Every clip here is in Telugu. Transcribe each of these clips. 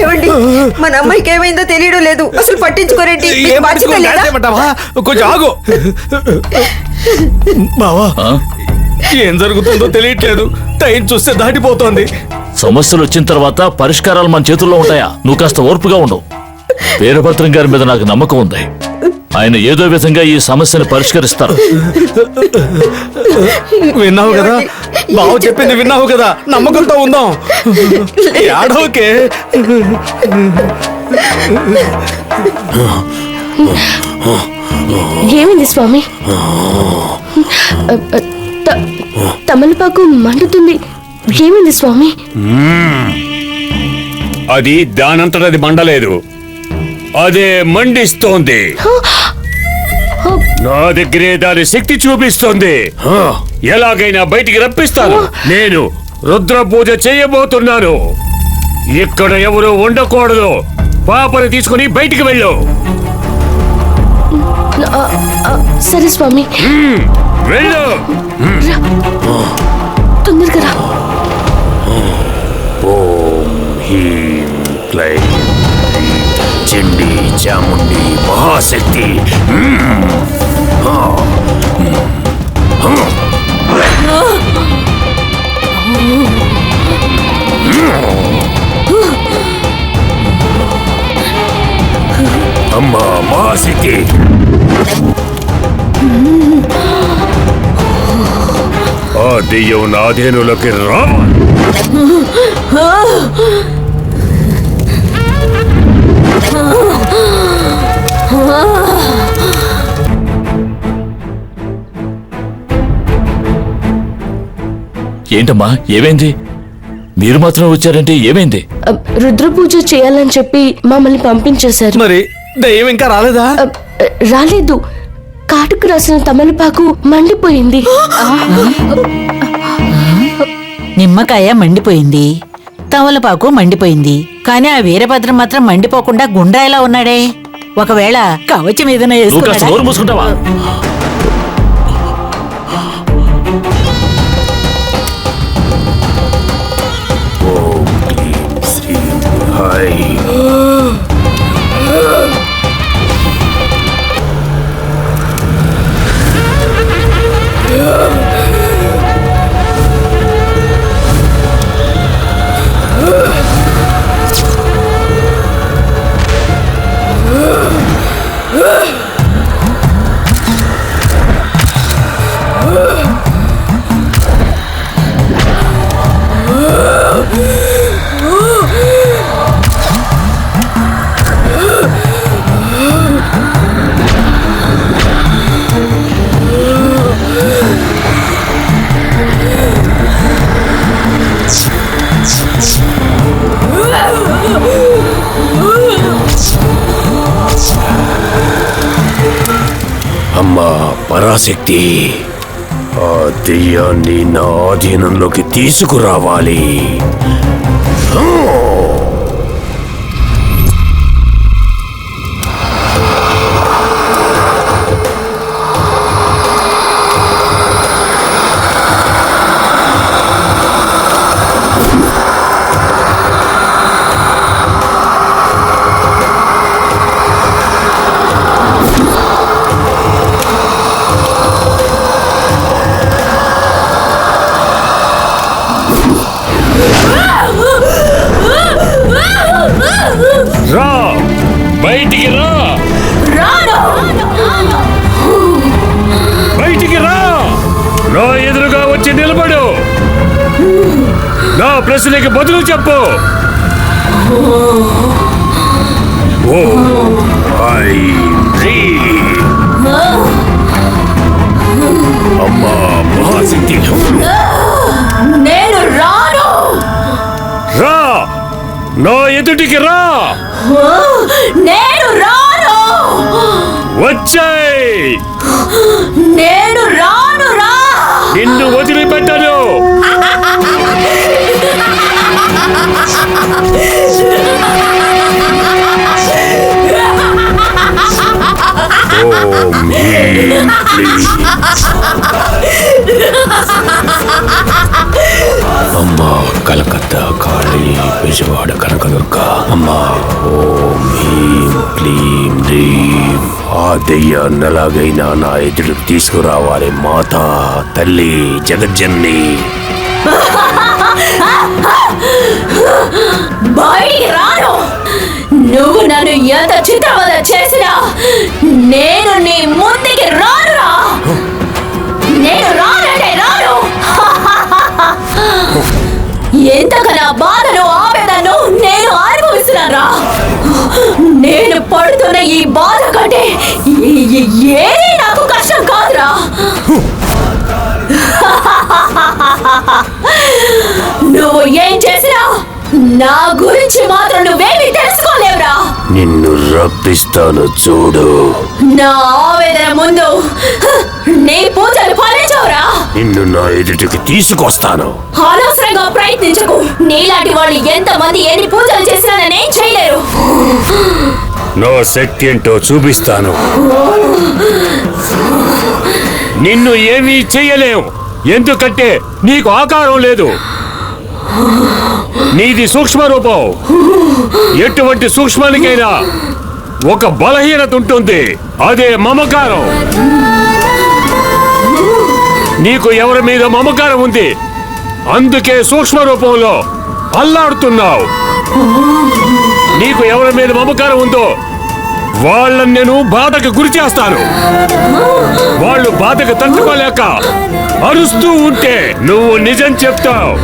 ఏమండి మన అమ్మాయికి ఏమైందో తెలియడం లేదు, అసలు పట్టించుకోరేంటి? కొంచెం ఆగు బావా, ఏం జరుగుతుందో తెలియట్లేదు. టైం చూస్తే దాటిపోతోంది. సమస్యలు వచ్చిన తర్వాత పరిష్కారాలు మన చేతుల్లో ఉంటాయా? నువ్వు కాస్త ఓర్పుగా ఉండవు. వీరభద్రం గారి మీద నాకు నమ్మకం ఉంది. ఆయన ఏదో విధంగా ఈ సమస్యను పరిష్కరిస్తారు. విన్నావు కదా బావ చెప్పింది, విన్నావు కదా, నమ్మకంతో ఉందాం. ఏడవకే. ఏమైంది స్వామి? తమలపాకు మండుతుంది. ఏమైంది స్వామి? అది దానంతట అది మండలేదు, అదే మండిస్తోంది. నా దగ్గరే దాని శక్తి చూపిస్తోంది. ఎలాగైనా బయటికి రప్పిస్తాను. నేను రుద్ర పూజ చేయబోతున్నాను. ఇక్కడ ఎవరు ఉండకూడదు. పాపని తీసుకుని బయటికి వెళ్ళు. సరే స్వామి, వెళ్ళు. తొందరగా రా. ఓం హ్రీం క్లైం చండీ చాముండి మహాశక్తి. అమ్మా మహాశక్తి. ఆ దెయ్యం నాదేనులకి రా. ఏంటమ్మా, ఏమైంది? మీరు మాత్రం వచ్చారంటే ఏమైంది? రుద్ర పూజ చేయాలని చెప్పి మమ్మల్ని పంపించేశారు. మరి దయ్యం ఇంకా రాలేదా? రాలేదు. కాటుకు రాసిన తమలపాకు మండిపోయింది. నిమ్మకాయ మండిపోయింది, తమలపాకు మండిపోయింది, కానీ ఆ వీరభద్రం మాత్రం మండిపోకుండా గుండ్రాయిలా ఉన్నాడే. ఒకవేళ కవచం ఏదైనా నోరు మూసుకుంటావా? అమ్మా పరాశక్తి, ఆ దెయ్యాన్ని నా ఆధీనంలోకి తీసుకురావాలి. రా, బయటికి రా. బయటికి రా. నా ఎదురుగా వచ్చి నిలబడు. నా ప్రశ్నకి బదులు చెప్పు. అమ్మా మహాశక్తి, నేను రాను. రా, నా ఎదుటికి రా. నేను రాను. వచ్చేయ్. నేను రాను. రా. నిన్ను వదిలిపెట్టను. ఓం హ్రీం క్లీం. అమ్మా కలకత్తా. మాతా కాళీ విజయవాడ కనకదుర్గ అమ్మా ఓం హ్రీం క్లీం హ్రీం. ఆ దెయ్యాన్ని ఎలాగైనా నా ఎదుటికి తీసుకురావాలి మాతా తల్లి జగజ్జన్ని. బయటికి రాను. నువ్వు నన్ను ఎంత చిత్రవద చేసినా నేను నీ ముందుకి రానురా. నేను రానంటే రాను. ఎంతకన్నా బాధను ఆవేదను నేను అనుభవిస్తున్నారా. నేను పడుతున్న ఈ బాధ కంటే ఏది నాకు కష్టం కాదురా. నువ్వు ఏం చేసినా నా గురించి మాత్రం నువ్వేమీ తెలుసుకోలేవురా. నిన్ను రప్పిస్తాను చూడు. నా ఆవేదన ముందు నీ పూజలు ఫలించవురా. నిన్ను నా ఎదుటికి తీసుకొస్తాను. అనవసరంగా ప్రయత్నించకు. నీలాంటి వాళ్ళు ఎంతమంది ఎన్ని పూజలు చేసినా నేనేం చేయలేరు. నా శక్తి ఏంటో చూపిస్తాను. నిన్ను ఏమీ చెయ్యలేవు, ఎందుకంటే నీకు ఆకారం లేదు. నీది సూక్ష్మ రూపం. ఎటువంటి సూక్ష్మానికైనా ఒక బలహీనత ఉంటుంది, అదే మమకారం. నీకు ఎవరి మీద మమకారం ఉంది, అందుకే సూక్ష్మ రూపంలో అల్లాడుతున్నావు. నీకు ఎవరి మీద మమకారం ఉందో వాళ్ళని నేను బాధకు గురి చేస్తాను. వాళ్ళు బాధకు తట్టుకోలేక అరుస్తూ ఉంటే నువ్వు నిజం చెప్తావు.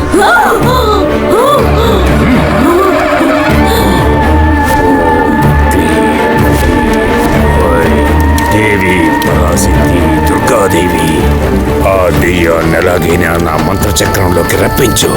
దేవి పరాశక్తి దుర్గాదేవి, ఆ దెయ్యాన్ని ఎలాగైనా నా మంత్రచక్రంలోకి రప్పించు.